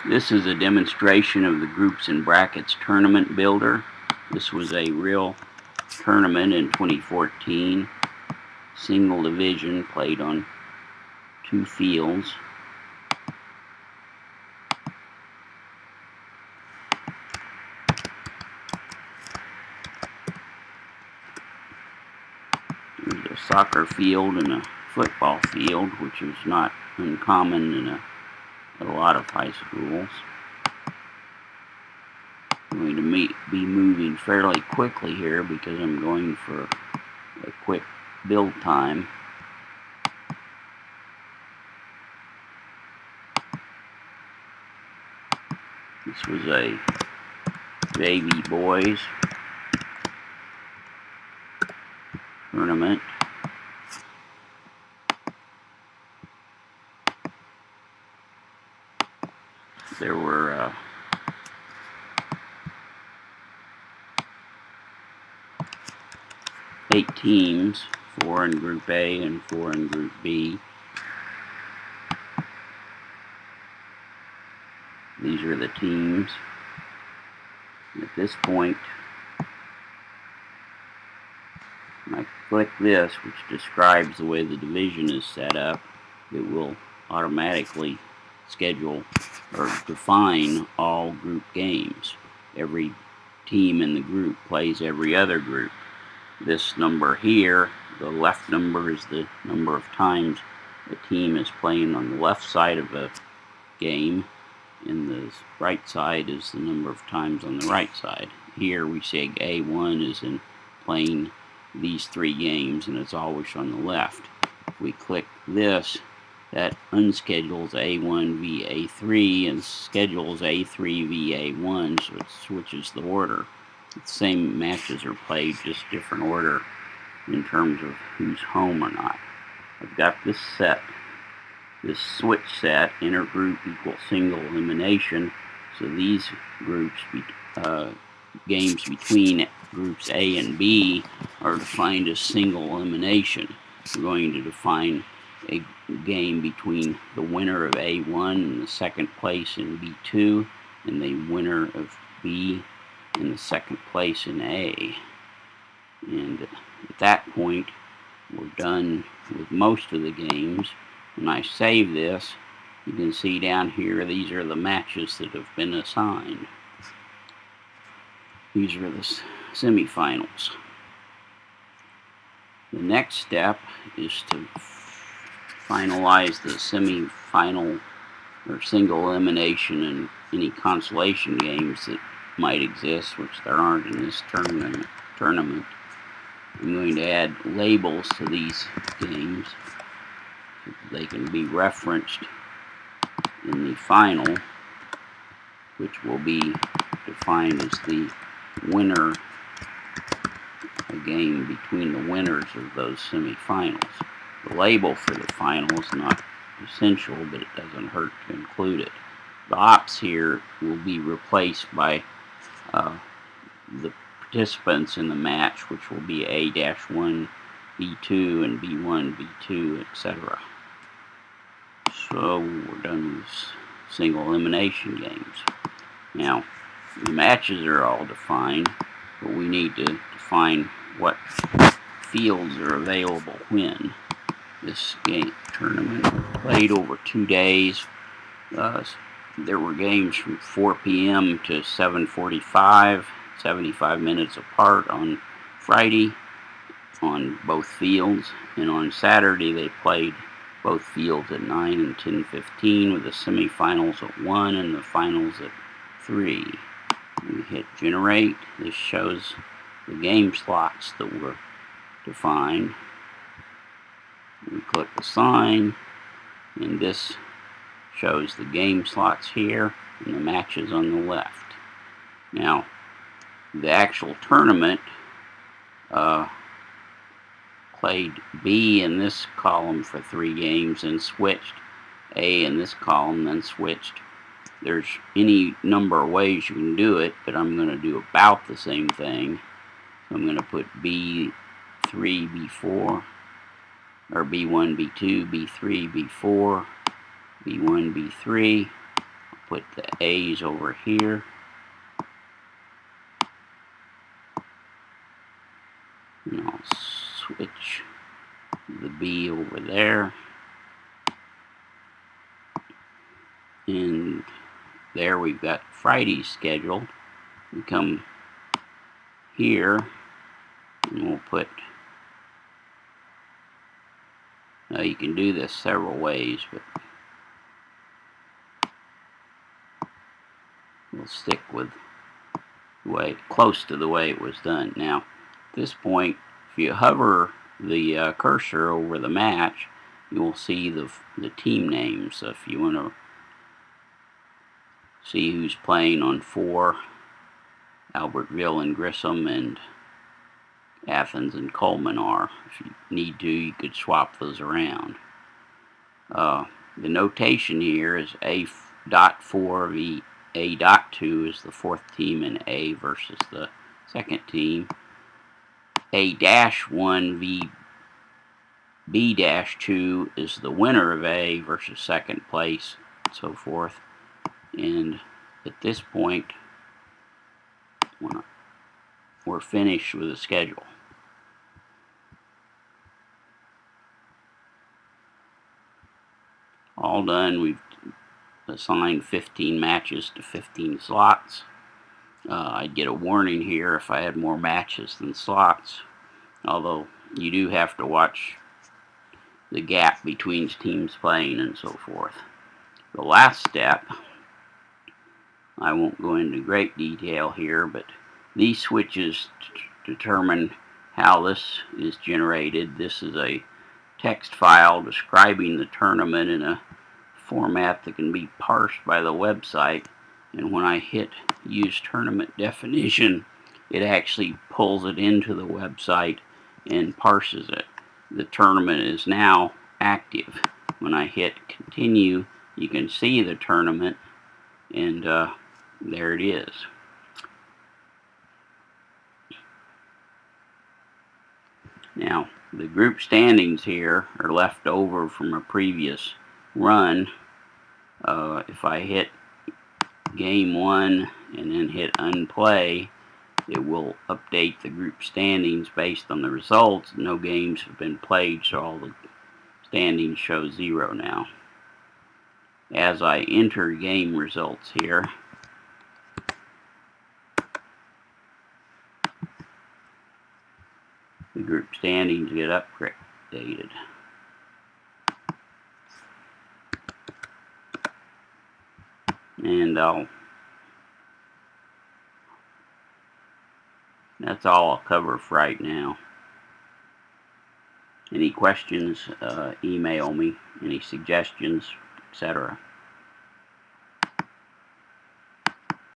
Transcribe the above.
This is a demonstration of the Groups and Brackets Tournament Builder. This was a real tournament in 2014. Single division, played on 2 fields. There's a soccer field and a football field, which is not uncommon in a lot of high schools. I'm going to be moving fairly quickly here because I'm going for a quick build time. This was a JV boys tournament. There were 8 teams, 4 in Group A and 4 in Group B. These are the teams. At this point, when I click this, which describes the way the division is set up, it will automatically schedule or define all group games. Every team in the group plays every other group. This number here, the left number, is the number of times the team is playing on the left side of a game, and the right side is the number of times on the right side. Here we say A1 is in playing these 3 games, and it's always on the left. If we click this, that unschedules A1 v A3 and schedules A3 v A1, so it switches the order. The same matches are played, just different order in terms of who's home or not. I've got this set, this switch set, intergroup equals single elimination, so these groups, games between groups A and B are defined as single elimination. We're going to define a game between the winner of A1 and the second place in B2, and the winner of B in the second place in A. And at that point, we're done with most of the games. When I save this, you can see down here, these are the matches that have been assigned. These are the semifinals. The next step is to finalize the semifinal or single elimination and any consolation games that might exist, which there aren't in this tournament. I'm going to add labels to these games so that they can be referenced in the final, which will be defined as the winner, a game between the winners of those semifinals. The label for the final is not essential, but it doesn't hurt to include it. The ops here will be replaced by the participants in the match, which will be A-1, B2, and B1, B2, etc. So we're done with single elimination games. Now, the matches are all defined, but we need to define what fields are available when. This game tournament played over 2 days. There were games from 4 p.m. to 7:45, 75 minutes apart on Friday on both fields, and on Saturday they played both fields at 9 and 10:15, with the semifinals at 1 and the finals at 3. We hit generate. This shows the game slots that were defined. We click assign, and this shows the game slots here and the matches on the left. Now, the actual tournament played B in this column for 3 games and switched A in this column, then switched. There's any number of ways you can do it, but I'm going to do about the same thing. So I'm going to put B3, B4, or B1, B2, B3, B4, B1, B3. put the A's over here. And I'll switch the B over there. And there we've got Friday's scheduled. We come here and we'll put, now you can do this several ways, but we'll stick with the way, close to the way it was done. Now, at this point, if you hover the cursor over the match, you will see the team names. So if you want to see who's playing on 4, Albertville and Grissom, and Athens and Coleman are. If you need to, you could swap those around. The notation here is A.4 v. A.2 is the 4th team in A versus the 2nd team. A-1 v. B-2 is the winner of A versus 2nd place, and so forth. And at this point, we're finished with the schedule. All done. We've assigned 15 matches to 15 slots. I'd get a warning here if I had more matches than slots, although you do have to watch the gap between teams playing and so forth. The last step, I won't go into great detail here, but these switches determine how this is generated. This is a text file describing the tournament in a format that can be parsed by the website, and when I hit use tournament definition, it actually pulls it into the website and parses it. The tournament is now active. When I hit continue, you can see the tournament, and there it is. Now, the group standings here are left over from a previous run. If I hit game 1 and then hit unplay, it will update the group standings based on the results. No games have been played, so all the standings show 0 now. As I enter game results here, the group standings get updated. And that's all I'll cover for right now. Any questions, email me. Any suggestions, etc.